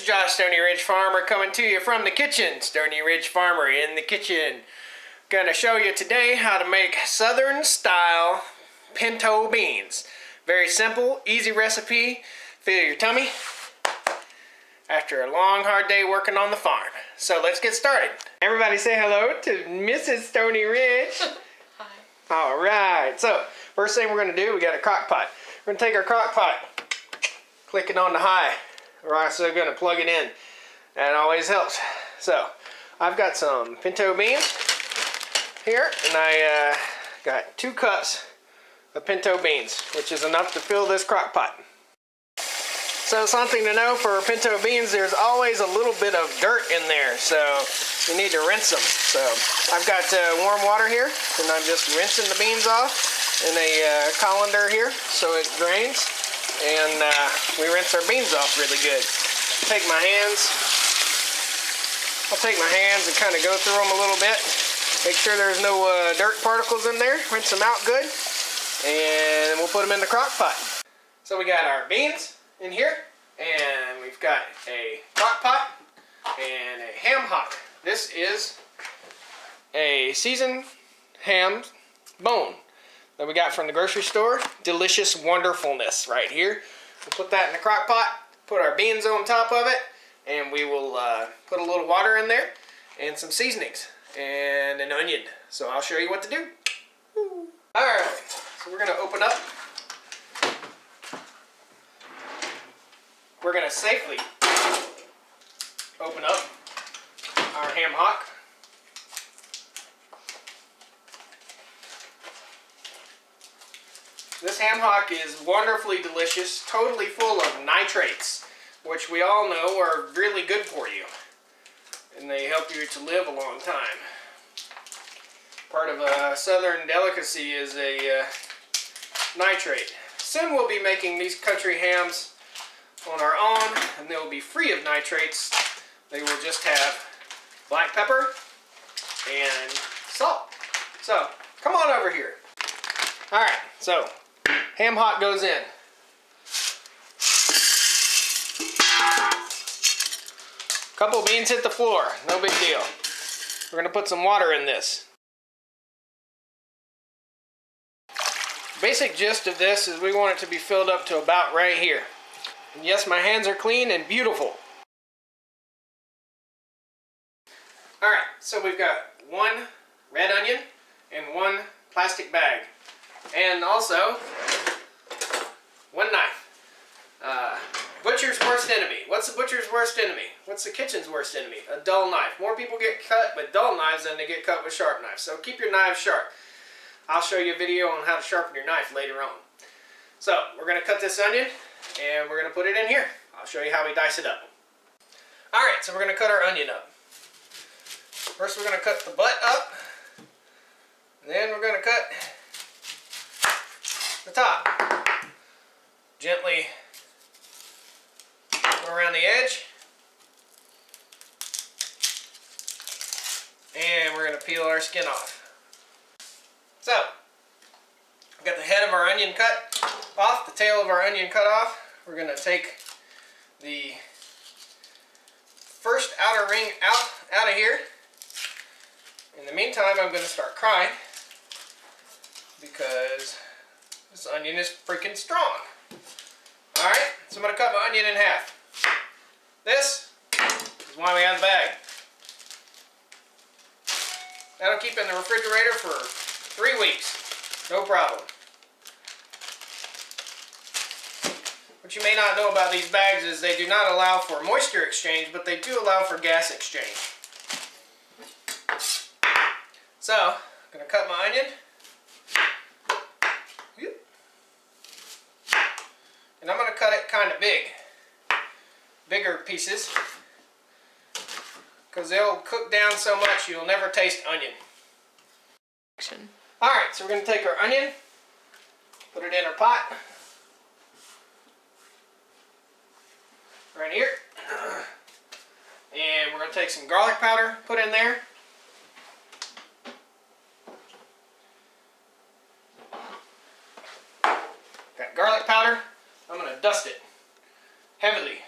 Josh, Stoney Ridge Farmer, coming to you from the kitchen. Stoney Ridge Farmer in the kitchen. Gonna show you today how to make Southern style pinto beans. Very simple, easy recipe. Fill your tummy after a long, hard day working on the farm. So let's get started. Everybody say hello to Mrs. Stoney Ridge. Hi. All right, so first thing we're gonna do, we got a crock pot. We're gonna take our crock pot, click it on the high. We're also gonna plug it in. That always helps. So I've got some pinto beans here, and I got 2 cups of pinto beans, which is enough to fill this crock pot. So something to know for pinto beans, there's always a little bit of dirt in there, so you need to rinse them. So I've got warm water here, and I'm just rinsing the beans off in a colander here so it drains. And we rinse our beans off really good. I'll take my hands and kind of go through them a little bit. Make sure there's no dirt particles in there. Rinse them out good. And we'll put them in the crock pot. So we got our beans in here. And we've got a crock pot and a ham hock. This is a seasoned ham bone that we got from the grocery store. Delicious wonderfulness right here. We'll put that in the crock pot, put our beans on top of it, and we will put a little water in there and some seasonings and an onion. So I'll show you what to do. Alright, so we're gonna open up. We're gonna safely open up our ham hock. This ham hock is wonderfully delicious, totally full of nitrates, which we all know are really good for you. And they help you to live a long time. Part of a southern delicacy is a nitrate. Soon we'll be making these country hams on our own, and they'll be free of nitrates. They will just have black pepper and salt. So, come on over here. Alright, so ham hock goes in. Couple beans hit the floor, no big deal. We're gonna put some water in this. Basic gist of this is we want it to be filled up to about right here. And yes, my hands are clean and beautiful. Alright, so we've got 1 red onion and 1 plastic bag. And also 1 knife. Butcher's worst enemy. What's the butcher's worst enemy? What's the kitchen's worst enemy? A dull knife. More people get cut with dull knives than they get cut with sharp knives. So keep your knives sharp. I'll show you a video on how to sharpen your knife later on. So we're going to cut this onion and we're going to put it in here. I'll show you how we dice it up. Alright, so we're going to cut our onion up. First we're going to cut the butt up. And then we're going to cut the top. Gently go around the edge. And we're going to peel our skin off. So, we've got the head of our onion cut off, the tail of our onion cut off. We're going to take the first outer ring out of here. In the meantime, I'm going to start crying because this onion is freaking strong. Alright, so I'm going to cut my onion in half. This is why we have the bag. That'll keep in the refrigerator for 3 weeks. No problem. What you may not know about these bags is they do not allow for moisture exchange, but they do allow for gas exchange. So, I'm going to cut my onion. And I'm going to cut it kind of big. Bigger pieces. Because they'll cook down so much you'll never taste onion. Alright, so we're going to take our onion, put it in our pot. Right here. And we're going to take some garlic powder, put in there. Got garlic powder. I'm going to dust it heavily.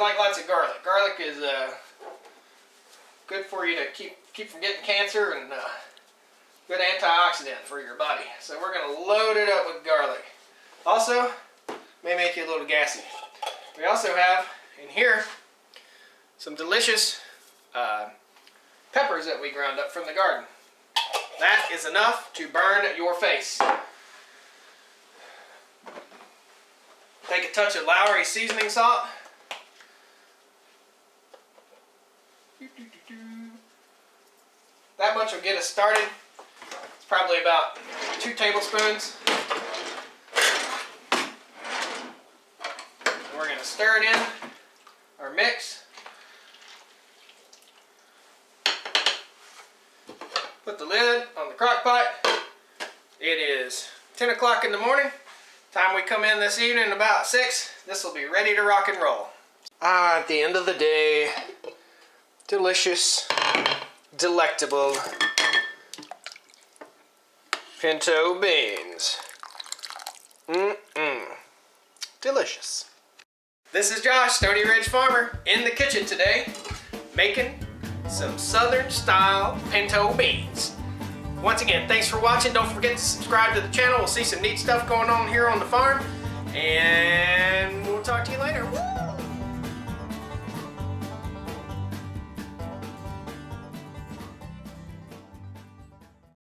like lots of garlic. Garlic is good for you to keep from getting cancer, and good antioxidant for your body. So we're going to load it up with garlic. Also, may make you a little gassy. We also have in here some delicious peppers that we ground up from the garden. That is enough to burn your face. Take a touch of Lowry seasoning salt. That much will get us started. It's probably about 2 tablespoons. And we're going to stir it in our mix. Put the lid on the crock pot. It is 10 o'clock in the morning. Time we come in this evening about 6, this will be ready to rock and roll. At the end of the day, delicious, delectable pinto beans. Delicious. This is Josh, Stoney Ridge Farmer, in the kitchen today, making some Southern style pinto beans. Once again, thanks for watching. Don't forget to subscribe to the channel. We'll see some neat stuff going on here on the farm. And we'll talk to you later. Woo!